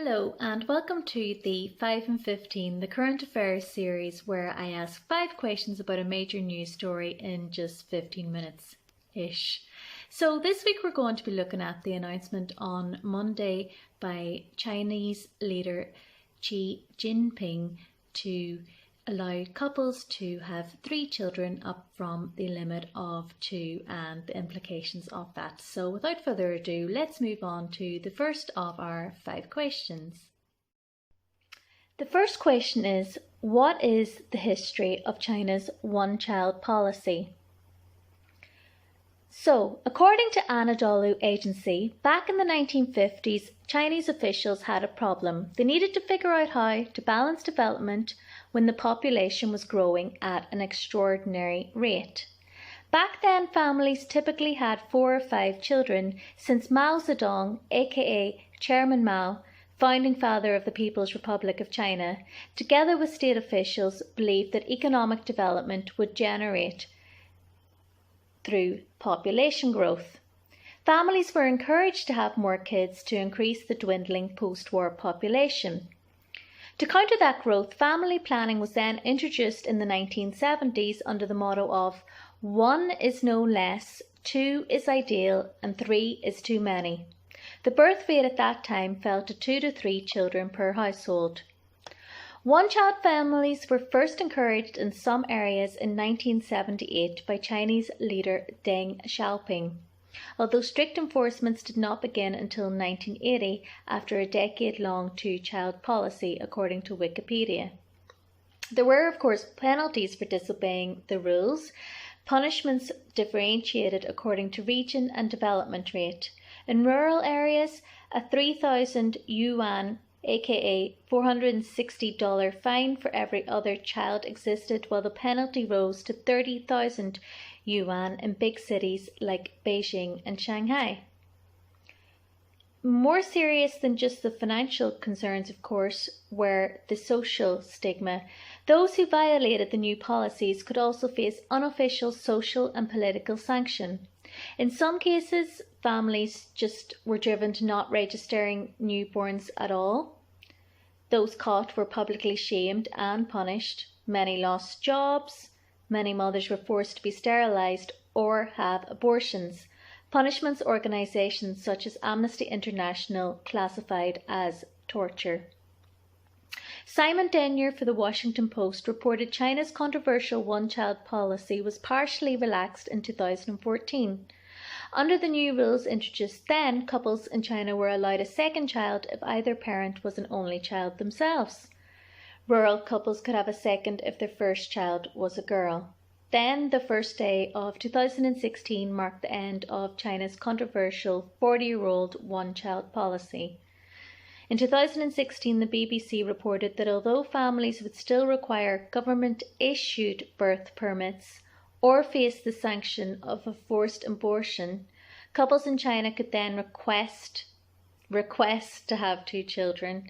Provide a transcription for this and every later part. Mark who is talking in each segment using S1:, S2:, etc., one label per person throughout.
S1: Hello and welcome to the 5 and 15, the current affairs series where I ask 5 questions about a major news story in just 15 minutes-ish. So this week we're going to be looking at the announcement on Monday by Chinese leader Xi Jinping to allow couples to have 3 children up from the limit of 2 and the implications of that. So without further ado, let's move on to the first of our 5 questions. The first question is, what is the history of China's one-child policy? So, according to Anadolu Agency, back in the 1950s, Chinese officials had a problem. They needed to figure out how to balance development when the population was growing at an extraordinary rate. Back then, families typically had 4 or 5 children, since Mao Zedong, aka Chairman Mao, founding father of the People's Republic of China, together with state officials, believed that economic development would generate through population growth. Families were encouraged to have more kids to increase the dwindling post-war population. To counter that growth, family planning was then introduced in the 1970s under the motto of 1 is no less, 2 is ideal, and 3 is too many. The birth rate at that time fell to 2 to 3 children per household. One-child families were first encouraged in some areas in 1978 by Chinese leader Deng Xiaoping, although strict enforcements did not begin until 1980 after a decade-long 2-child policy, according to Wikipedia. There were, of course, penalties for disobeying the rules. Punishments differentiated according to region and development rate. In rural areas, a 3,000 yuan aka $460 fine for every other child existed, while the penalty rose to 30,000 yuan in big cities like Beijing and Shanghai. More serious than just the financial concerns, of course, were the social stigma. Those who violated the new policies could also face unofficial social and political sanction. In some cases, families just were driven to not registering newborns at all. Those caught were publicly shamed and punished. Many lost jobs. Many mothers were forced to be sterilised or have abortions. Punishments organisations such as Amnesty International classified as torture. Simon Denyer for the Washington Post reported China's controversial one-child policy was partially relaxed in 2014. Under the new rules introduced then, couples in China were allowed a second child if either parent was an only child themselves. Rural couples could have a second if their first child was a girl. Then, the first day of 2016 marked the end of China's controversial 40-year-old one-child policy. In 2016, the BBC reported that although families would still require government-issued birth permits or face the sanction of a forced abortion, couples in China could then request to have 2 children.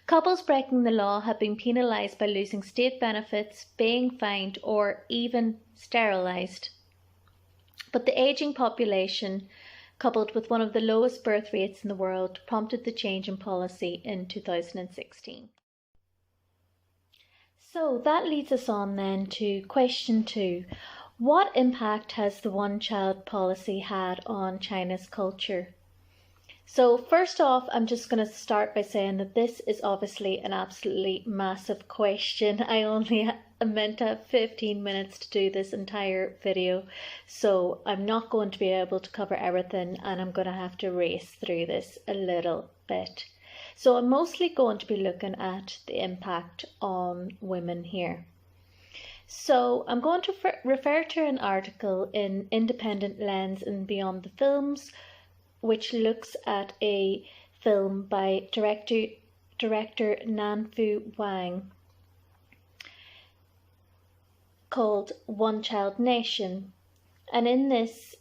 S1: Couples breaking the law have been penalised by losing state benefits, being fined, or even sterilised. But the ageing population, coupled with one of the lowest birth rates in the world, prompted the change in policy in 2016. So that leads us on then to question 2. What impact has the one-child policy had on China's culture? So first off, I'm just going to start by saying that this is obviously an absolutely massive question. I only meant to have 15 minutes to do this entire video, so I'm not going to be able to cover everything, and I'm going to have to race through this a little bit. So I'm mostly going to be looking at the impact on women here. So I'm going to refer to an article in Independent Lens and Beyond the Films, which looks at a film by director Nanfu Wang called One Child Nation. And in this,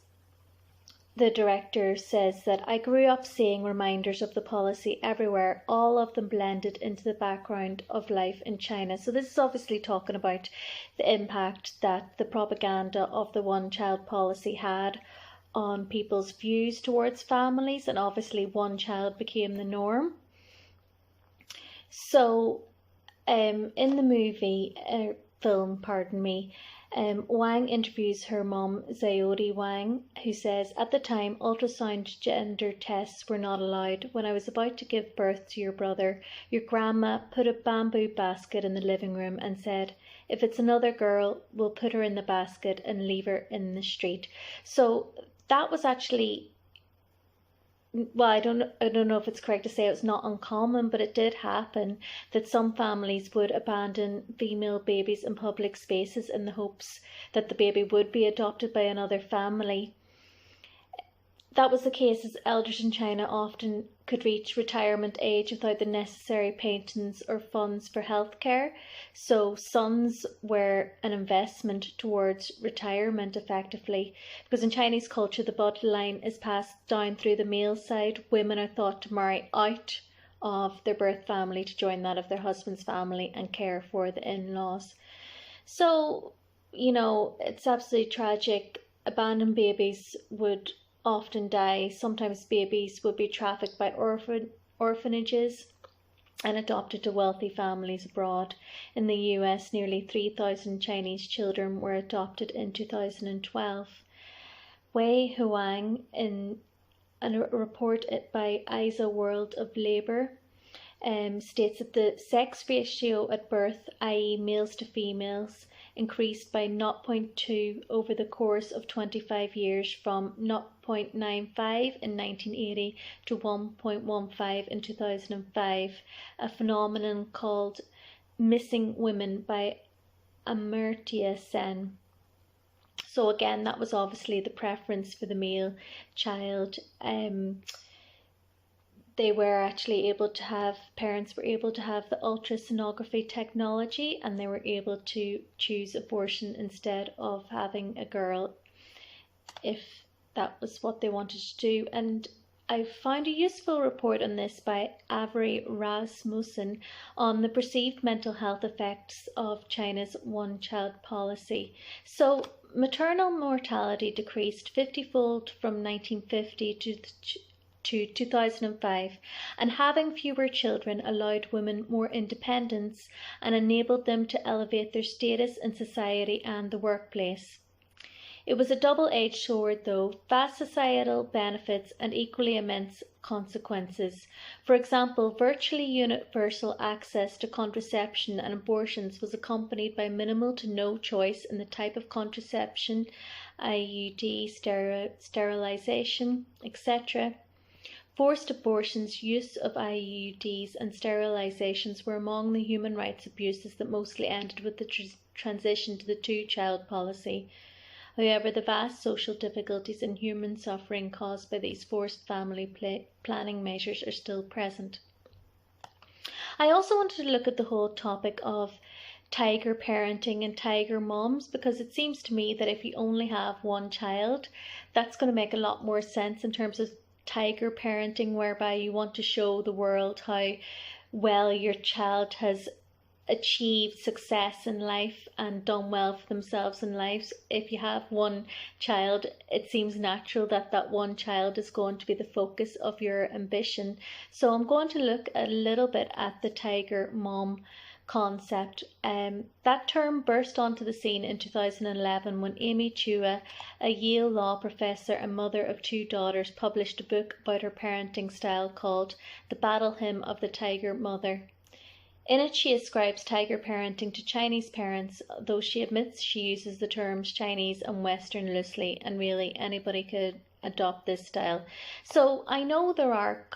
S1: the director says that I grew up seeing reminders of the policy everywhere, all of them blended into the background of life in China. So this is obviously talking about the impact that the propaganda of the one-child policy had on people's views towards families, and obviously one child became the norm. So, in the film, Wang interviews her mom, Zayodi Wang, who says, "At the time, ultrasound gender tests were not allowed. When I was about to give birth to your brother, your grandma put a bamboo basket in the living room and said, 'If it's another girl, we'll put her in the basket and leave her in the street.'" So that was actually, well, I don't know if it's correct to say it's not uncommon, but it did happen that some families would abandon female babies in public spaces in the hopes that the baby would be adopted by another family. That was the case as elders in China often could reach retirement age without the necessary pensions or funds for healthcare. So sons were an investment towards retirement effectively, because in Chinese culture the bloodline is passed down through the male side. Women are thought to marry out of their birth family to join that of their husband's family and care for the in-laws. So, it's absolutely tragic. Abandoned babies would often die. Sometimes babies would be trafficked by orphanages and adopted to wealthy families abroad. In the US, nearly 3,000 Chinese children were adopted in 2012. Wei Huang, in a report by ISA World of Labour, states that the sex ratio at birth, i.e. males to females, increased by 0.2 over the course of 25 years, from 0.95 in 1980 to 1.15 in 2005, a phenomenon called missing women by Amartya Sen. So again, that was obviously the preference for the male child. They were actually parents were able to have the ultrasonography technology, and they were able to choose abortion instead of having a girl if that was what they wanted to do. And I found a useful report on this by Avery Rasmussen on the perceived mental health effects of China's one-child policy. So maternal mortality decreased 50-fold from 1950 to 2005, and having fewer children allowed women more independence and enabled them to elevate their status in society and the workplace. It was a double-edged sword though, vast societal benefits and equally immense consequences. For example, virtually universal access to contraception and abortions was accompanied by minimal to no choice in the type of contraception, IUD, sterilization, etc. Forced abortions, use of IUDs and sterilizations were among the human rights abuses that mostly ended with the transition to the two-child policy. However, the vast social difficulties and human suffering caused by these forced family planning measures are still present. I also wanted to look at the whole topic of tiger parenting and tiger moms, because it seems to me that if you only have one child, that's going to make a lot more sense in terms of tiger parenting, whereby you want to show the world how well your child has achieved success in life and done well for themselves in life. If you have one child, it seems natural that that one child is going to be the focus of your ambition. So I'm going to look a little bit at the tiger mom concept. That term burst onto the scene in 2011 when Amy Chua, a Yale law professor and mother of two daughters, published a book about her parenting style called The Battle Hymn of the Tiger Mother. In it, she ascribes tiger parenting to Chinese parents, though she admits she uses the terms Chinese and Western loosely, and really anybody could adopt this style. So I know there are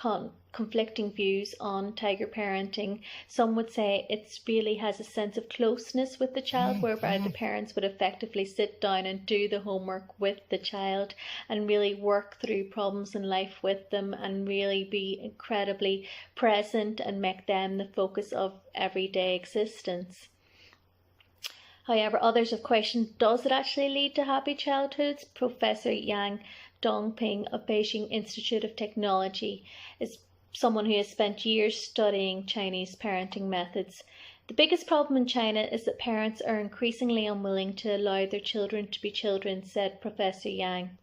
S1: conflicting views on tiger parenting. Some would say it really has a sense of closeness with the child, whereby the parents would effectively sit down and do the homework with the child and really work through problems in life with them and really be incredibly present and make them the focus of everyday existence. However, others have questioned, does it actually lead to happy childhoods? Professor Yang Dongping of Beijing Institute of Technology is someone who has spent years studying Chinese parenting methods. The biggest problem in China is that parents are increasingly unwilling to allow their children to be children, said Professor Yang.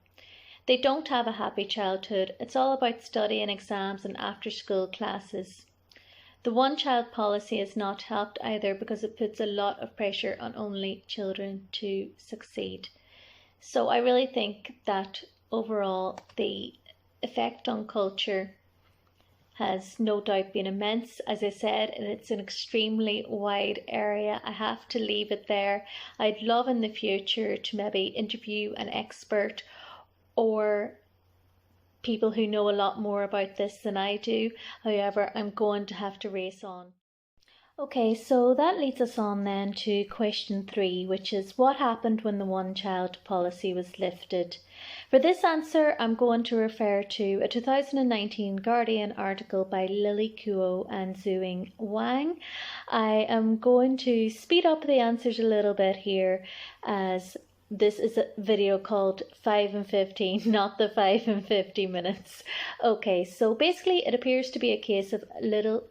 S1: They don't have a happy childhood. It's all about study and exams and after-school classes. The one-child policy has not helped either because it puts a lot of pressure on only children to succeed. So I really think that overall the effect on culture has no doubt been immense. As I said, and it's an extremely wide area. I have to leave it there. I'd love in the future to maybe interview an expert or people who know a lot more about this than I do. However, I'm going to have to race on. Okay, so that leads us on then to question 3, which is what happened when the one-child policy was lifted? For this answer, I'm going to refer to a 2019 Guardian article by Lily Kuo and Zhuing Wang. I am going to speed up the answers a little bit here, as this is a video called 5 and 15, not the 5 and 50 minutes. Okay, so basically it appears to be a case of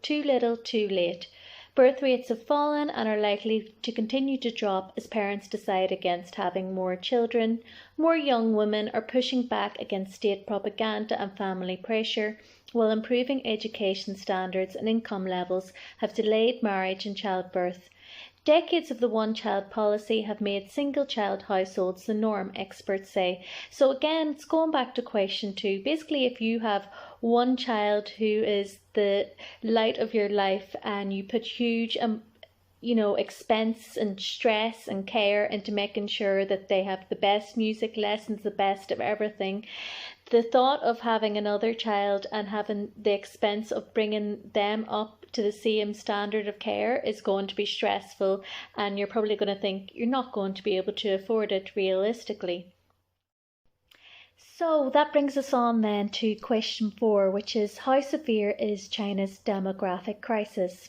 S1: too little, too late. Birth rates have fallen and are likely to continue to drop as parents decide against having more children. More young women are pushing back against state propaganda and family pressure, while improving education standards and income levels have delayed marriage and childbirth. Decades of the one-child policy have made single-child households the norm, experts say. So again, it's going back to question 2. Basically, if you have one child who is the light of your life and you put huge expense and stress and care into making sure that they have the best music lessons, the best of everything, the thought of having another child and having the expense of bringing them up to the same standard of care is going to be stressful, and you're probably going to think you're not going to be able to afford it realistically. So that brings us on then to question 4, which is how severe is China's demographic crisis?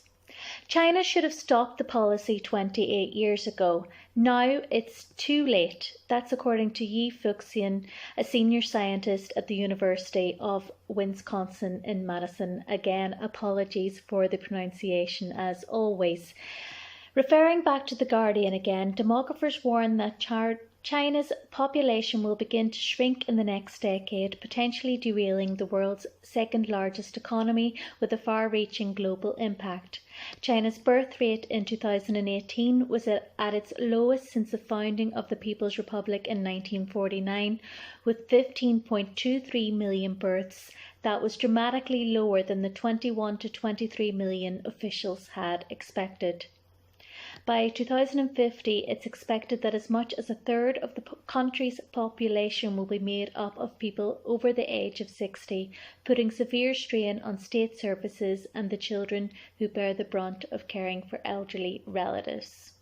S1: China should have stopped the policy 28 years ago. Now it's too late. That's according to Yi Fuxian, a senior scientist at the University of Wisconsin in Madison. Again, apologies for the pronunciation as always. Referring back to The Guardian again, demographers warn that China's population will begin to shrink in the next decade, potentially derailing the world's second largest economy with a far-reaching global impact. China's birth rate in 2018 was at its lowest since the founding of the People's Republic in 1949, with 15.23 million births. That was dramatically lower than the 21 to 23 million officials had expected. By 2050, it's expected that as much as a third of the country's population will be made up of people over the age of 60, putting severe strain on state services and the children who bear the brunt of caring for elderly relatives.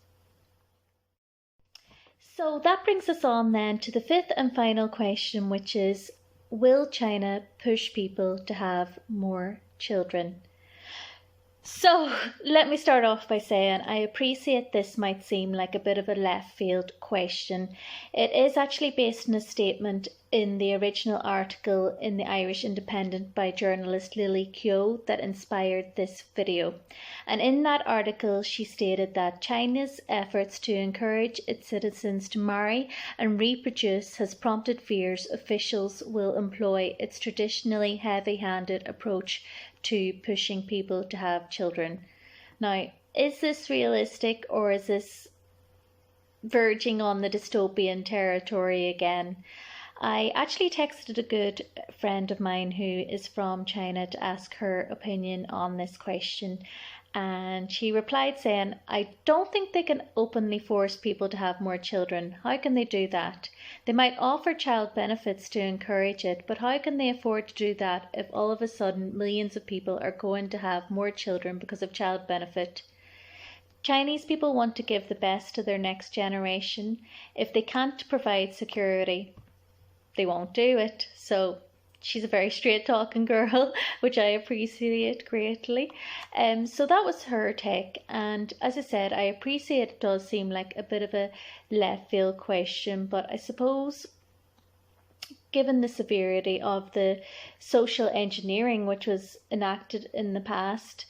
S1: So that brings us on then to the 5th and final question, which is, will China push people to have more children? So let me start off by saying I appreciate this might seem like a bit of a left field question. It is actually based on a statement in the original article in the Irish Independent by journalist Lily Kuo that inspired this video. And in that article she stated that China's efforts to encourage its citizens to marry and reproduce has prompted fears officials will employ its traditionally heavy-handed approach to pushing people to have children. Now, is this realistic, or is this verging on the dystopian territory again? I actually texted a good friend of mine who is from China to ask her opinion on this question, and she replied saying, I don't think they can openly force people to have more children. How can they do that? They might offer child benefits to encourage it, but how can they afford to do that if all of a sudden millions of people are going to have more children because of child benefit? Chinese people want to give the best to their next generation. If they can't provide security, they won't do it. So she's a very straight talking girl, which I appreciate greatly. So that was her take, and as I said, I appreciate it does seem like a bit of a left field question, but I suppose given the severity of the social engineering which was enacted in the past,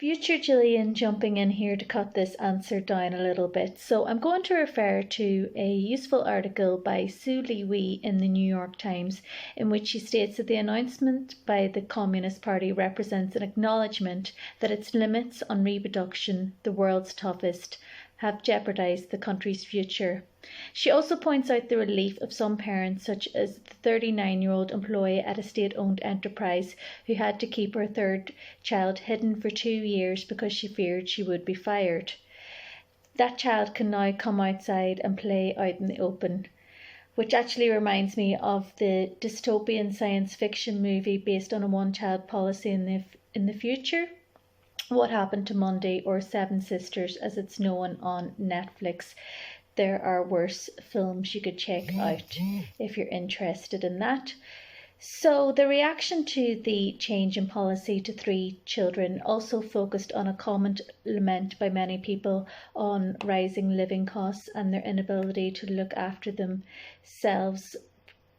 S1: Future Gillian jumping in here to cut this answer down a little bit. So I'm going to refer to a useful article by Sue Lee Wee in the New York Times, in which she states that the announcement by the Communist Party represents an acknowledgement that its limits on reproduction, the world's toughest, have jeopardised the country's future. She also points out the relief of some parents, such as the 39-year-old employee at a state-owned enterprise who had to keep her third child hidden for 2 years because she feared she would be fired. That child can now come outside and play out in the open, which actually reminds me of the dystopian science fiction movie based on a one-child policy in the future. What Happened to Monday, or Seven Sisters as it's known on Netflix. There are worse films you could check out if you're interested in that. So the reaction to the change in policy to 3 children also focused on a common lament by many people on rising living costs and their inability to look after themselves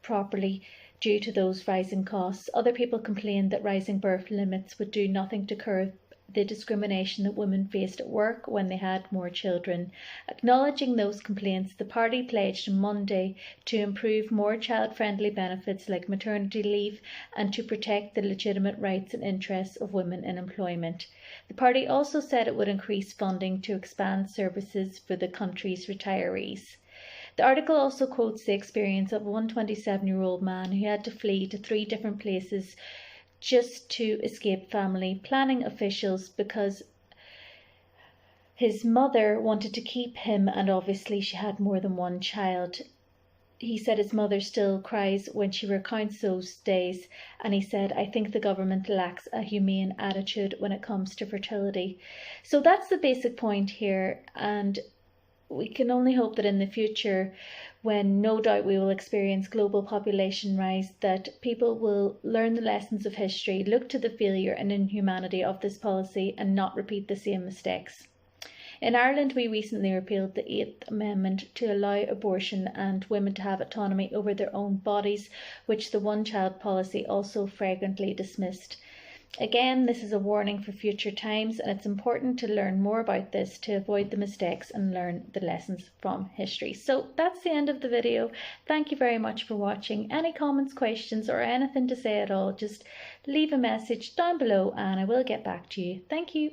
S1: properly due to those rising costs. Other people complained that rising birth limits would do nothing to curb the discrimination that women faced at work when they had more children. Acknowledging those complaints, the party pledged on Monday to improve more child-friendly benefits like maternity leave and to protect the legitimate rights and interests of women in employment. The party also said it would increase funding to expand services for the country's retirees. The article also quotes the experience of one 27-year-old man who had to flee to 3 different places just to escape family planning officials because his mother wanted to keep him, and obviously she had more than one child. He said his mother still cries when she recounts those days, and he said, "I think the government lacks a humane attitude when it comes to fertility." So that's the basic point here, and we can only hope that in the future, when no doubt we will experience global population rise, that people will learn the lessons of history, look to the failure and inhumanity of this policy and not repeat the same mistakes. In Ireland, we recently repealed the 8th Amendment to allow abortion and women to have autonomy over their own bodies, which the one-child policy also flagrantly dismissed. Again, this is a warning for future times, and it's important to learn more about this to avoid the mistakes and learn the lessons from history. So that's the end of the video. Thank you very much for watching. Any comments, questions, or anything to say at all, just leave a message down below and I will get back to you. Thank you.